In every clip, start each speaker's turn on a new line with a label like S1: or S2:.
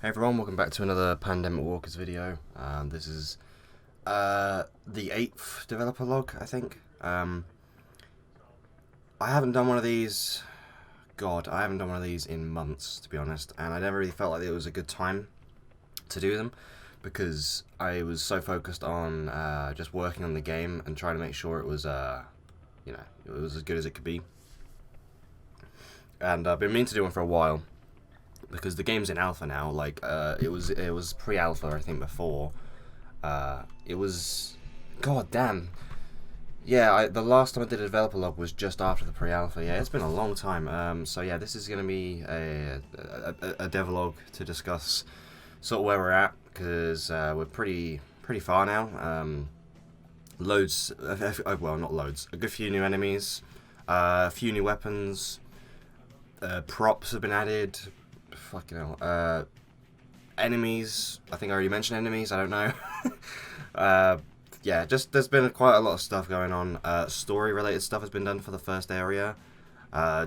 S1: Hey everyone, welcome back to another Pandemic Walkers video. This is the 8th developer log, I think. I haven't done one of these, I haven't done one of these in months, to be honest, and I never really felt like it was a good time to do them, because I was so focused on just working on the game and trying to make sure it was, you know, it was as good as it could be. And I've been meaning to do one for a while, because the game's in alpha now. Like it was pre-alpha, I think, before. It was, god damn. Yeah, the last time I did a developer log was just after the pre-alpha. Yeah, it's been a long time. So yeah, this is gonna be a dev log to discuss sort of where we're at, because we're pretty far now. Loads, well, not loads, a good few new enemies, a few new weapons, props have been added. Fucking hell. Enemies. I think I already mentioned enemies. I don't know. Yeah, just there's been quite a lot of stuff going on. Story-related stuff has been done for the first area.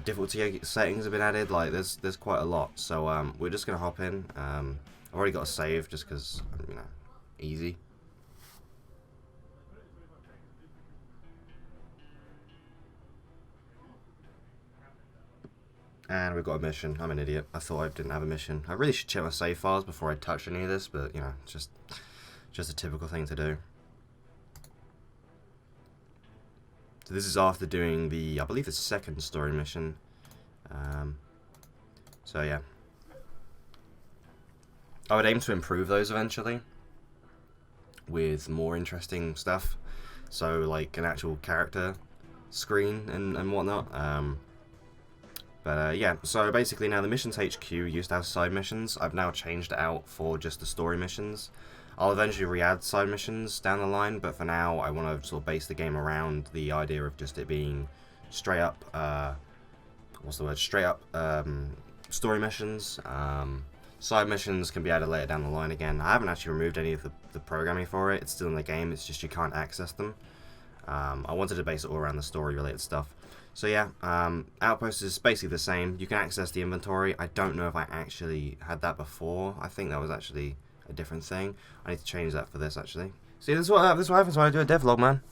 S1: Difficulty settings have been added. Like there's quite a lot. So we're just gonna hop in. I've already got a save just because, you know, easy. And we've got a mission. I'm an idiot. I thought I didn't have a mission. I really should check my save files before I touch any of this, but, you know, just a typical thing to do. So this is after doing the, I believe, the second story mission. So yeah. I would aim to improve those eventually with more interesting stuff. So, like, an actual character screen and whatnot. But yeah, so basically now the missions HQ used to have side missions. I've now changed it out for just the story missions. I'll eventually re-add side missions down the line, but for now I want to sort of base the game around the idea of just it being straight up, story missions. Side missions can be added later down the line again. I haven't actually removed any of the programming for it. It's still in the game, it's just you can't access them. I wanted to base it all around the story related stuff. So yeah, Outpost is basically the same. You can access the inventory. I don't know if I actually had that before. I think that was actually a different thing. I need to change that for this, actually. See, this is what happens when I do a devlog, man.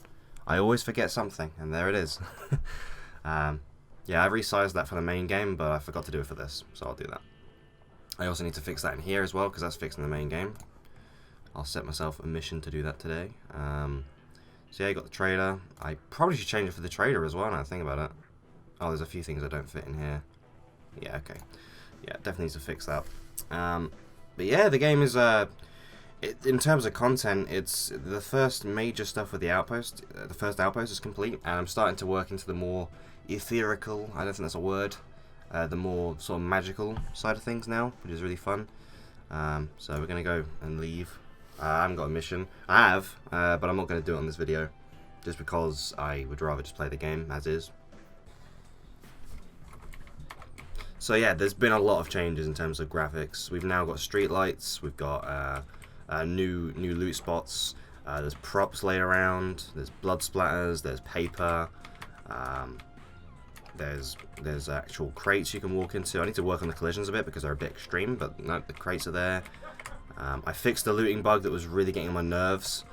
S1: I always forget something, and there it is. Yeah, I resized that for the main game, but I forgot to do it for this, so I'll do that. I also need to fix that in here as well, because that's fixed in the main game. I'll set myself a mission to do that today. So yeah, you got the trader. I probably should change it for the trader as well now I think about it. Oh, there's a few things that don't fit in here. Yeah, okay. Yeah, definitely needs to fix that. But yeah, the game is, in terms of content, it's the first major stuff with the outpost. The first outpost is complete, and I'm starting to work into the more etherical, I don't think that's a word, the more sort of magical side of things now, which is really fun. So we're going to go and leave. I haven't got a mission. I have, but I'm not going to do it on this video, just because I would rather just play the game as is. So yeah, there's been a lot of changes in terms of graphics. We've now got street lights. We've got new loot spots. There's props laid around. There's blood splatters. There's paper. There's actual crates you can walk into. I need to work on the collisions a bit because they're a bit extreme, but no, the crates are there. I fixed the looting bug that was really getting on my nerves.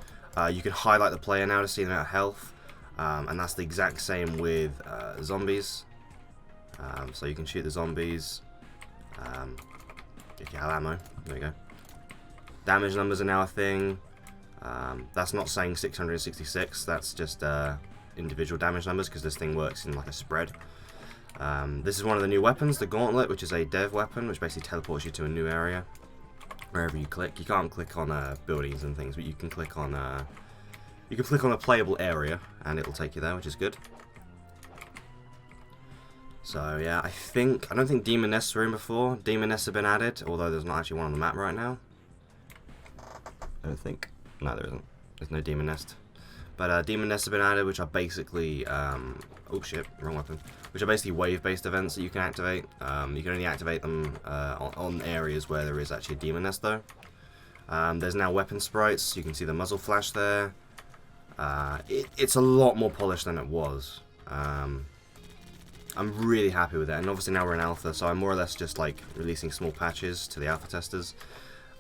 S1: You can highlight the player now to see the amount of health, and that's the exact same with zombies. So you can shoot the zombies if you have ammo. There you go. Damage numbers are now a thing. That's not saying 666, that's just individual damage numbers, because this thing works in like a spread. This is one of the new weapons, the Gauntlet, which is a dev weapon, which basically teleports you to a new area wherever you click. You can't click on buildings and things, but you can click on a playable area and it'll take you there, which is good. So yeah, I don't think demon nests were in before. Demon nests have been added, although there's not actually one on the map right now. I don't think. No, there isn't. There's no demon nest. But demon nests have been added, which are basically oh shit, wrong weapon. Which are basically wave-based events that you can activate. You can only activate them on areas where there is actually a demon nest, though. There's now weapon sprites. You can see the muzzle flash there. It's a lot more polished than it was. I'm really happy with it, and obviously now we're in alpha, so I'm more or less just like releasing small patches to the alpha testers,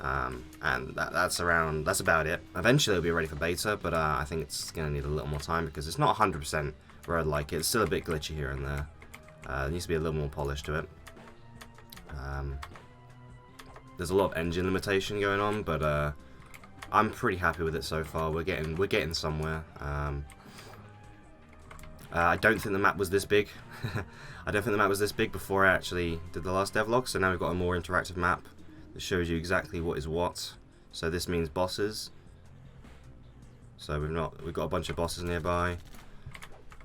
S1: and that's about it. Eventually it'll be ready for beta, but I think it's going to need a little more time because it's not 100% where I'd like it. It's still a bit glitchy here and there. There needs to be a little more polish to it. There's a lot of engine limitation going on, but I'm pretty happy with it so far. We're getting somewhere. I don't think the map was this big. I don't think the map was this big before I actually did the last devlog. So now we've got a more interactive map that shows you exactly what is what. So this means bosses. So we've got a bunch of bosses nearby.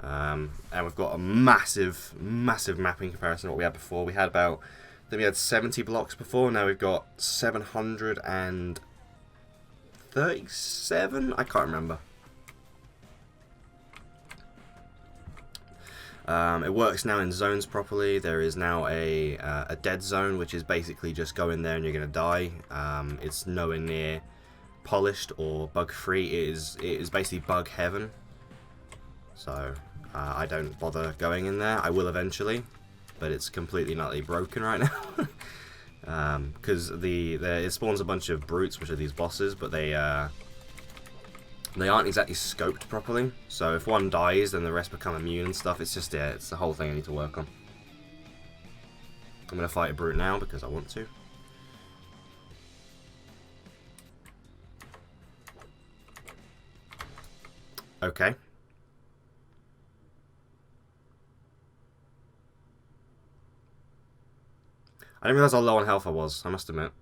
S1: And we've got a massive mapping comparison to what we had before. We had 70 blocks before. Now we've got 737. I can't remember. It works now in zones properly. There is now a dead zone, which is basically just go in there and you're gonna die. It's nowhere near polished or bug free. It is basically bug heaven. So I don't bother going in there. I will eventually, but it's completely nutty broken right now. Because it spawns a bunch of brutes, which are these bosses, but they aren't exactly scoped properly. So if one dies, then the rest become immune and stuff. It's just it's the whole thing I need to work on. I'm gonna fight a brute now because I want to. Okay. I didn't realize how low on health I was, I must admit.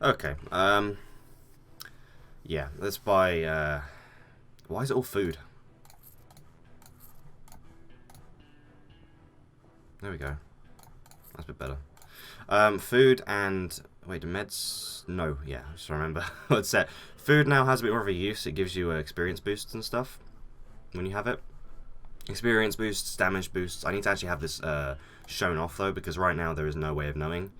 S1: Okay, yeah, let's buy, why is it all food? There we go. That's a bit better. Food and, wait, the meds? No, yeah, just remember what it said. Food now has a bit more of a use. It gives you experience boosts and stuff when you have it. Experience boosts, damage boosts. I need to actually have this shown off though, because right now there is no way of knowing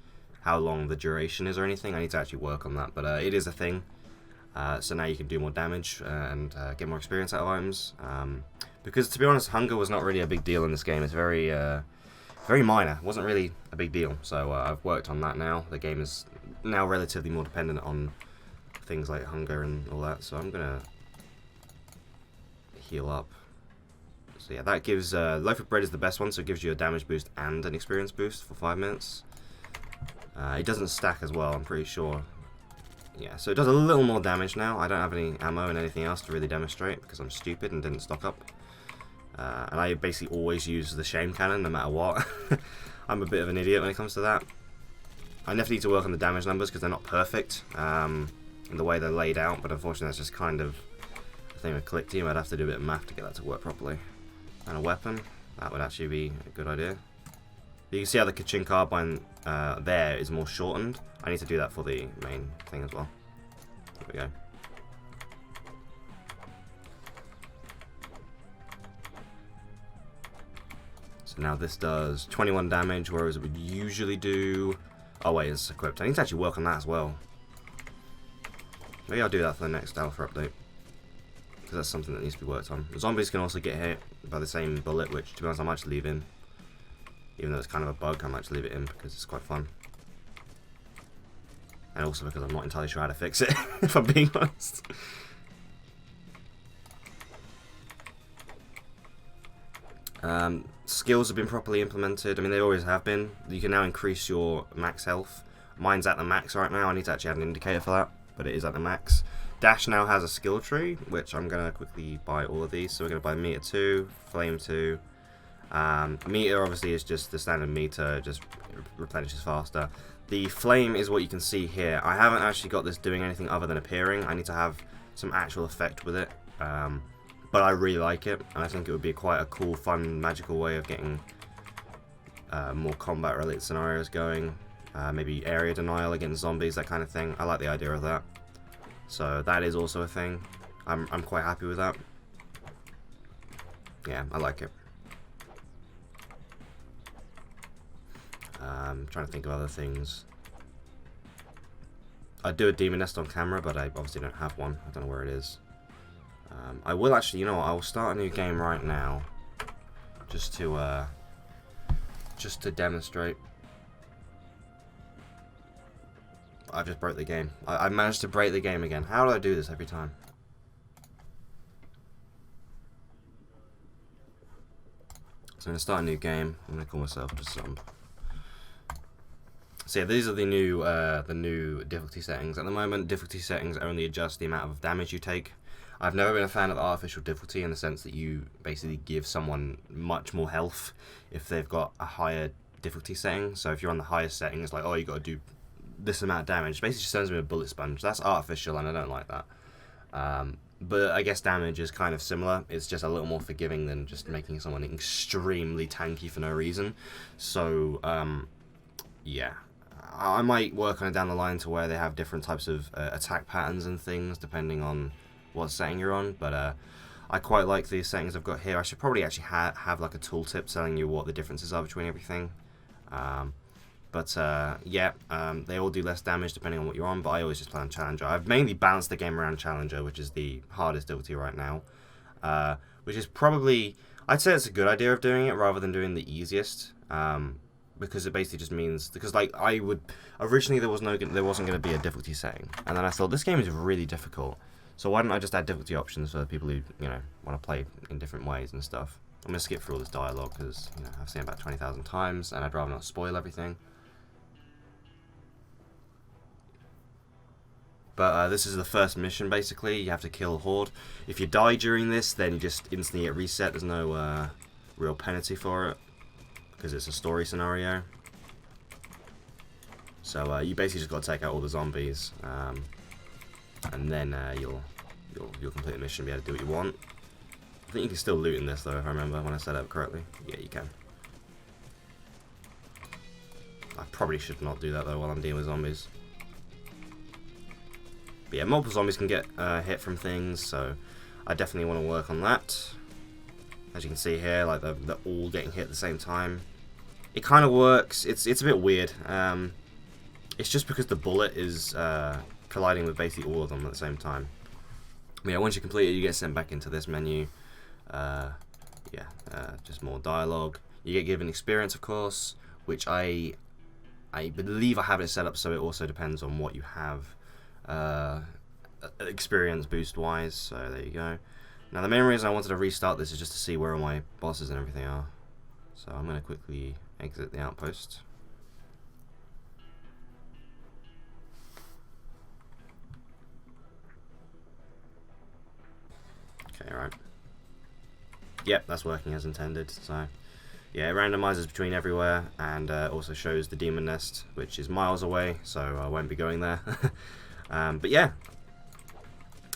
S1: how long the duration is or anything. I need to actually work on that, but it is a thing. So now you can do more damage and get more experience out of items. Because to be honest, hunger was not really a big deal in this game. It's very minor. It wasn't really a big deal. So I've worked on that now. The game is now relatively more dependent on things like hunger and all that. So I'm gonna heal up. So yeah, that gives loaf of bread is the best one, so it gives you a damage boost and an experience boost for 5 minutes. It doesn't stack as well, I'm pretty sure. Yeah, so it does a little more damage now. I don't have any ammo and anything else to really demonstrate because I'm stupid and didn't stock up. And I basically always use the shame cannon no matter what. I'm a bit of an idiot when it comes to that. I definitely need to work on the damage numbers because they're not perfect in the way they're laid out, but unfortunately that's just kind of a thing with Click Team. I'd have to do a bit of math to get that to work properly. And a weapon, that would actually be a good idea. You can see how the Kachin carbine there is more shortened. I need to do that for the main thing as well. There we go. So now this does 21 damage, whereas it would usually do... Oh wait, it's equipped. I need to actually work on that as well. Maybe I'll do that for the next alpha update. Because that's something that needs to be worked on. Zombies can also get hit by the same bullet, which to be honest I might just leave in. Even though it's kind of a bug, I might just leave it in because it's quite fun. And also because I'm not entirely sure how to fix it, if I'm being honest. Skills have been properly implemented. I mean, they always have been. You can now increase your max health. Mine's at the max right now. I need to actually add an indicator for that, but it is at the max. Dash now has a skill tree, which I'm going to quickly buy all of these. So we're going to buy meter 2, flame 2. Meter obviously is just the standard meter, just replenishes faster. The flame is what you can see here. I haven't actually got this doing anything other than appearing. I need to have some actual effect with it. But I really like it, and I think it would be quite a cool, fun, magical way of getting more combat-related scenarios going. Maybe area denial against zombies, that kind of thing. I like the idea of that. So that is also a thing. I'm quite happy with that. Yeah, I like it. I'm trying to think of other things. I'd do a demon nest on camera, but I obviously don't have one. I don't know where it is. I will actually, you know what, I will start a new game right now. Just to demonstrate. I've just broke the game. I managed to break the game again. How do I do this every time? So I'm going to start a new game. I'm going to call myself just some. So yeah, these are the new difficulty settings. At the moment, difficulty settings only adjust the amount of damage you take. I've never been a fan of artificial difficulty in the sense that you basically give someone much more health if they've got a higher difficulty setting. So if you're on the highest setting, it's like, oh, you got to do this amount of damage. Basically just sends me a bullet sponge. That's artificial and I don't like that. But I guess damage is kind of similar. It's just a little more forgiving than just making someone extremely tanky for no reason. So, yeah. I might work on it down the line to where they have different types of attack patterns and things depending on what setting you're on. But I quite like the settings I've got here. I should probably actually have like a tooltip telling you what the differences are between everything. Yeah, they all do less damage depending on what you're on, but I always just play on Challenger. I've mainly balanced the game around Challenger, which is the hardest difficulty right now. Which is probably, I'd say it's a good idea of doing it rather than doing the easiest. Because it basically just means, because like originally there wasn't going to be a difficulty setting. And then I thought, this game is really difficult. So why don't I just add difficulty options for people who, you know, want to play in different ways and stuff. I'm going to skip through all this dialogue because, you know, I've seen it about 20,000 times and I'd rather not spoil everything. But this is the first mission, basically. You have to kill a horde. If you die during this, then you just instantly get reset. There's no real penalty for it, because it's a story scenario. So you basically just got to take out all the zombies, and then you'll complete the mission and be able to do what you want. I think you can still loot in this, though, if I remember when I set it up correctly. Yeah, you can. I probably should not do that, though, while I'm dealing with zombies. But yeah, multiple zombies can get hit from things, so I definitely want to work on that. As you can see here, like they're all getting hit at the same time. It kind of works. It's a bit weird. It's just because the bullet is colliding with basically all of them at the same time. But yeah, once you complete it, you get sent back into this menu. Just more dialogue. You get given experience, of course, which I believe I have it set up so it also depends on what you have. Experience boost wise, so there you go. Now the main reason I wanted to restart this is just to see where all my bosses and everything are. So I'm going to quickly exit the outpost. Okay, right. Yep, that's working as intended. So yeah, it randomizes between everywhere and also shows the demon nest, which is miles away, so I won't be going there. But yeah,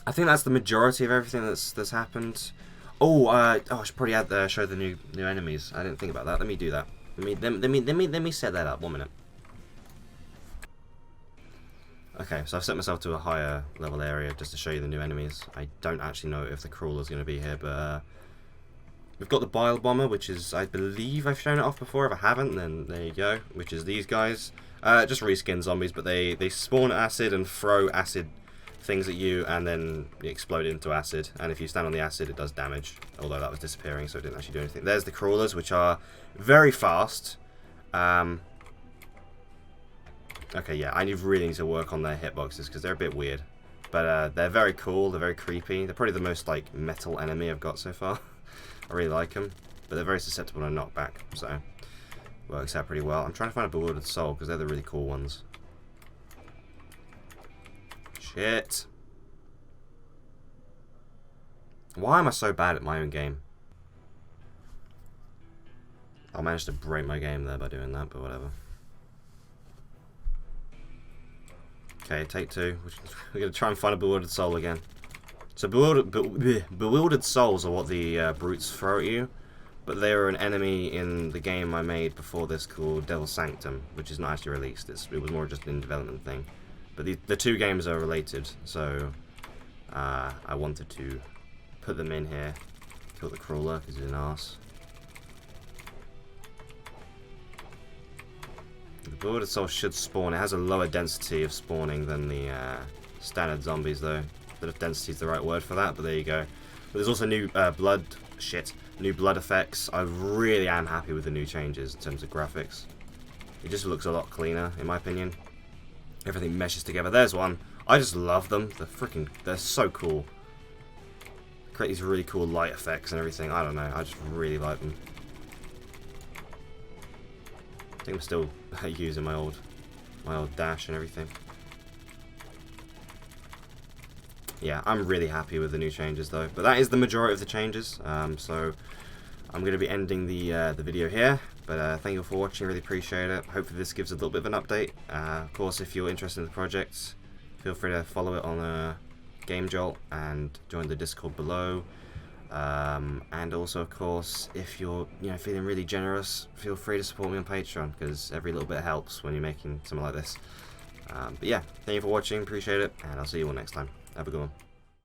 S1: I think that's the majority of everything that's happened. I should probably show the new enemies. I didn't think about that. Let me do that. Let me set that up. 1 minute. Okay, so I've set myself to a higher level area just to show you the new enemies. I don't actually know if the crawler's going to be here, but we've got the Bile Bomber, which is, I believe I've shown it off before. If I haven't, then there you go. Which is these guys. Just reskin zombies, but they spawn acid and throw acid things at you, and then you explode into acid. And if you stand on the acid, it does damage. Although that was disappearing, so it didn't actually do anything. There's the crawlers, which are very fast. Okay, yeah, I really need to work on their hitboxes because they're a bit weird. But they're very cool. They're very creepy. They're probably the most like metal enemy I've got so far. I really like them, but they're very susceptible to knockback. So. Works out pretty well. I'm trying to find a bewildered soul because they're the really cool ones. Shit. Why am I so bad at my own game? I managed to break my game there by doing that, but whatever. Okay, take two. We're going to try and find a bewildered soul again. So bewildered souls are what the brutes throw at you. But they were an enemy in the game I made before this called Devil's Sanctum, which is not actually released. It was more just an in-development thing. But the two games are related, so I wanted to put them in here. Kill the crawler, because he's an arse. The Bewildered Soul should spawn. It has a lower density of spawning than the standard zombies, though. Bit of density is the right word for that, but there you go. there's also new blood effects. I really am happy with the new changes in terms of graphics. It just looks a lot cleaner, in my opinion. Everything meshes together. There's one. I just love them. They're so cool. Create these really cool light effects and everything. I don't know. I just really like them. I think I'm still using my old dash and everything. Yeah, I'm really happy with the new changes though. But that is the majority of the changes. So I'm going to be ending the video here. But thank you all for watching. Really appreciate it. Hopefully this gives a little bit of an update. Of course, if you're interested in the project, feel free to follow it on Game Jolt and join the Discord below. And also, of course, if you're feeling really generous, feel free to support me on Patreon, because every little bit helps when you're making something like this. But yeah, thank you for watching, appreciate it, and I'll see you all next time. Have a good one.